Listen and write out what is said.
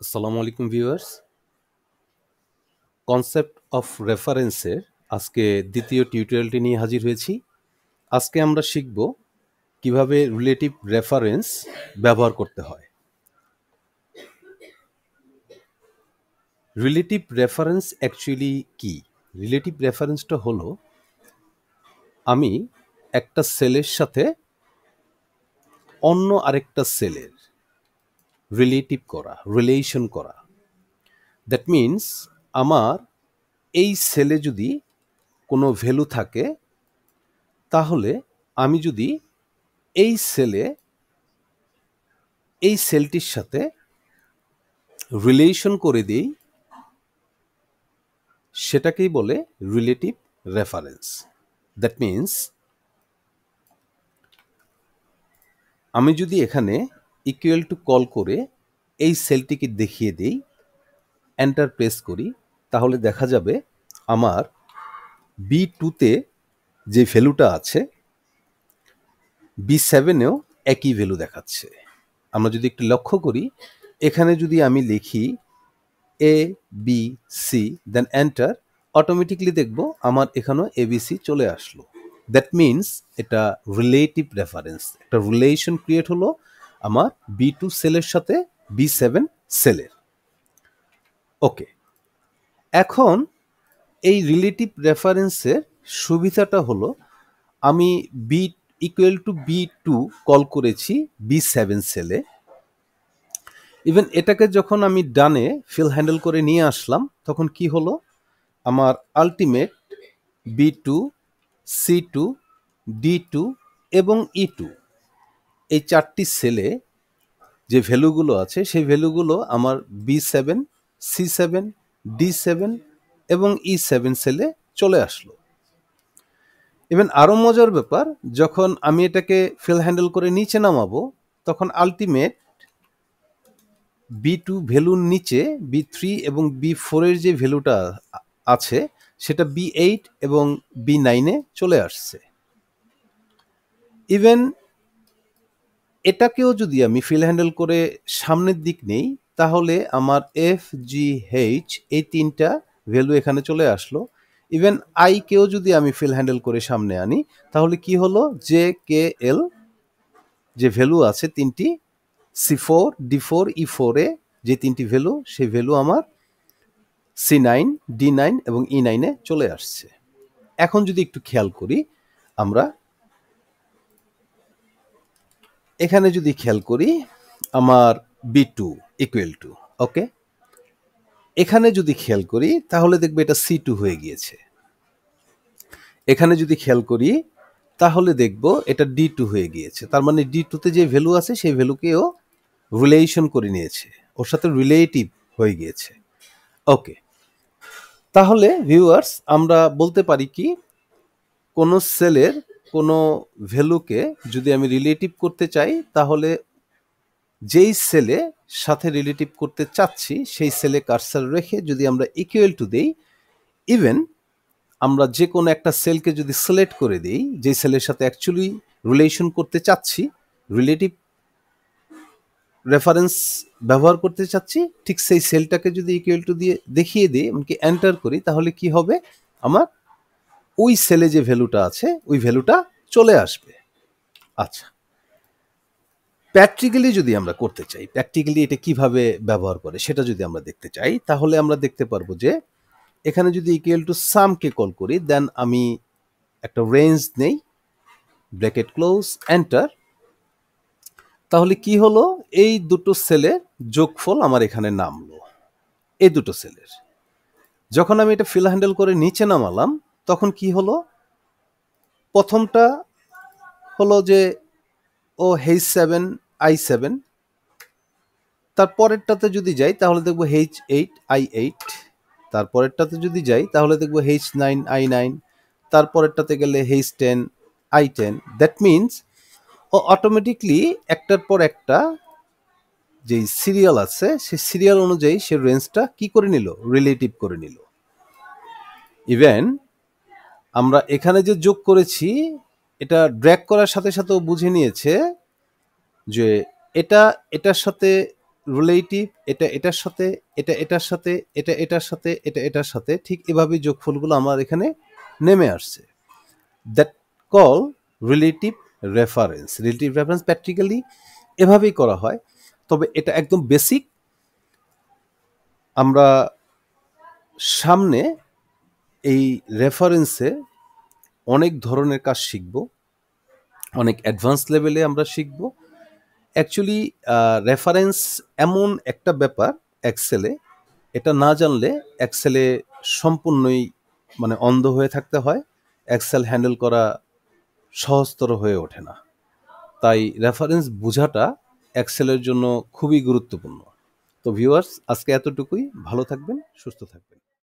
আসসালামু আলাইকুম viewers. Concept of রেফারেন্সের আজকে দ্বিতীয় টিউটোরিয়ালটি নিয়ে হাজির হয়েছি। আজকে আমরা শিখব কিভাবে রিলেটিভ রেফারেন্স ব্যবহার করতে হয়। রিলেটিভ রেফারেন্স অ্যাকচুয়ালি কি? রিলেটিভ রেফারেন্সটা হলো আমি একটা সেলের সাথে অন্য আরেকটা সেলের রিলেশন করা। দ্যাট মিনস আমার এই সেলে যদি কোনো ভ্যালু থাকে, তাহলে আমি যদি এই সেলটির সাথে রিলেশন করে দিই, সেটাকেই বলে রিলেটিভ রেফারেন্স। দ্যাট মিনস আমি যদি এখানে ইকুয়াল টু কল করে এই সেলটিকে দেখিয়ে দিই, এন্টার প্রেস করি, তাহলে দেখা যাবে আমার B2-তে যে ভ্যালুটা আছে B7-এও একই ভ্যালু দেখাচ্ছে। আমরা যদি একটু লক্ষ্য করি, এখানে যদি আমি লিখি ABC দেন এন্টার, অটোমেটিকলি দেখব আমার এখানেও ABC চলে আসলো। দ্যাট মিনস এটা রিলেটিভ রেফারেন্স, একটা রিলেশন ক্রিয়েট হলো আমার B2 সেলের সাথে B7 সেলের। ওকে, এখন এই রিলেটিভ রেফারেন্সের সুবিধাটা হলো আমি B equal to B2 call করেছি B7 সেলে। ইভেন এটাকে যখন আমি ডানে ফিল হ্যান্ডেল করে নিয়ে আসলাম, তখন কি হলো, আমার আলটিমেট B2, C2, D2 এবং E2 এই চারটি সেলে যে ভ্যালুগুলো আছে, সেই ভ্যালুগুলো আমার B7, C7, D7 এবং E7 সেলে চলে আসলো। ইভেন আরও মজার ব্যাপার, যখন আমি এটাকে ফিল হ্যান্ডেল করে নিচে নামাবো, তখন আলটিমেট B2 ভ্যালুর নিচে B3 এবং B4 এর যে ভ্যালুটা আছে, সেটা B8 এবং B9-এ চলে আসছে। ইভেন এটাকেও যদি আমি ফিল হ্যান্ডেল করে সামনের দিক নেই, তাহলে আমার FGH এই তিনটা ভ্যালু এখানে চলে আসলো। ইভেন আইকেও যদি আমি ফিল হ্যান্ডেল করে সামনে আনি, তাহলে কি হলো, JKL যে ভ্যালু আছে তিনটি, C4, D4, E4-এ যে তিনটি ভ্যালু, সেই ভ্যালু আমার C9, D9 এবং E9-এ চলে আসছে। এখন যদি একটু খেয়াল করি, আমরা এখানে যদি খেয়াল করি, আমার B2 ইকুয়াল টু, ওকে, এখানে যদি খেয়াল করি তাহলে দেখবে এটা C2 হয়ে গিয়েছে। এখানে যদি খেয়াল করি তাহলে দেখব এটা D2 হয়ে গিয়েছে। তার মানে D2-তে যে ভ্যালু আছে সেই ভ্যালুকেও রিলেশন করে নিয়েছে, ওর সাথে রিলেটিভ হয়ে গিয়েছে। ওকে, তাহলে ভিউয়ার্স আমরা বলতে পারি কি, কোনো সেলের কোনো ভ্যালুকে যদি আমি রিলেটিভ করতে চাই, তাহলে যেই সেলে সাথে রিলেটিভ করতে চাচ্ছি সেই সেলে কার্সার রেখে যদি আমরা ইকুয়াল টু দেই, ইভেন আমরা যে কোনো একটা সেলকে যদি সিলেক্ট করে দিই, যে সেলের সাথে অ্যাকচুয়ালি রিলেশন করতে চাচ্ছি, রিলেটিভ রেফারেন্স ব্যবহার করতে চাচ্ছি, ঠিক সেই সেলটাকে যদি ইকুয়াল টু দিয়ে দেখিয়ে দিই, এমনকি এন্টার করি, তাহলে কি হবে, আমার ওই সেলে যে ভ্যালুটা আছে ওই ভ্যালুটা চলে আসবে। আচ্ছা, প্র্যাকটিক্যালি যদি আমরা করতে চাই, প্র্যাকটিক্যালি এটা কিভাবে ব্যবহার করে সেটা যদি আমরা দেখতে চাই, তাহলে আমরা দেখতে পারবো যে এখানে যদি ইকুয়াল টু সামকে কল করি, দেন আমি একটা রেঞ্জ নেই, ব্র্যাকেট ক্লোজ, এন্টার, তাহলে কি হলো, এই দুটো সেলের যোগফল আমার এখানে নামলো, এই দুটো সেলের। যখন আমি এটা ফিল হ্যান্ডেল করে নিচে নামালাম, তখন কি হলো, প্রথমটা হলো যে H7 I7, তারপরেরটাতে যদি যাই তাহলে দেখবো H8 I8, তারপরেরটাতে যদি যাই তাহলে দেখবো H9 I9, তারপরেরটাতে গেলে H10 I10। That means O automatically একটার পর একটা যেই সিরিয়াল আছে সেই সিরিয়াল অনুযায়ী সে রেঞ্জটা কি করে নিল, রিলেটিভ করে নিল। ইভেন আমরা এখানে যে যোগ করেছি, এটা ড্র্যাগ করার সাথে সাথেও বুঝে নিয়েছে যে এটা এটার সাথে রিলেটিভ, এটা এটার সাথে, এটা এটার সাথে, এটা এটার সাথে, এটা এটার সাথে, ঠিক এভাবেই যোগফলগুলো আমার এখানে নেমে আসছে। That call relative reference. Relative reference practically এভাবেই করা হয়, তবে এটা একদম বেসিক। আমরা সামনে এই রেফারেন্সে অনেক ধরনের কাজ শিখব, অনেক অ্যাডভান্স লেভেলে আমরা শিখব। অ্যাকচুয়ালি রেফারেন্স এমন একটা ব্যাপার এক্সেলে, এটা না জানলে এক্সেলে সম্পূর্ণই মানে অন্ধ হয়ে থাকতে হয়, এক্সেল হ্যান্ডেল করা সহজতর হয়ে ওঠে না। তাই রেফারেন্স বোঝাটা এক্সেলের জন্য খুবই গুরুত্বপূর্ণ। তো ভিউয়ার্স, আজকে এতটুকুই। ভালো থাকবেন, সুস্থ থাকবেন।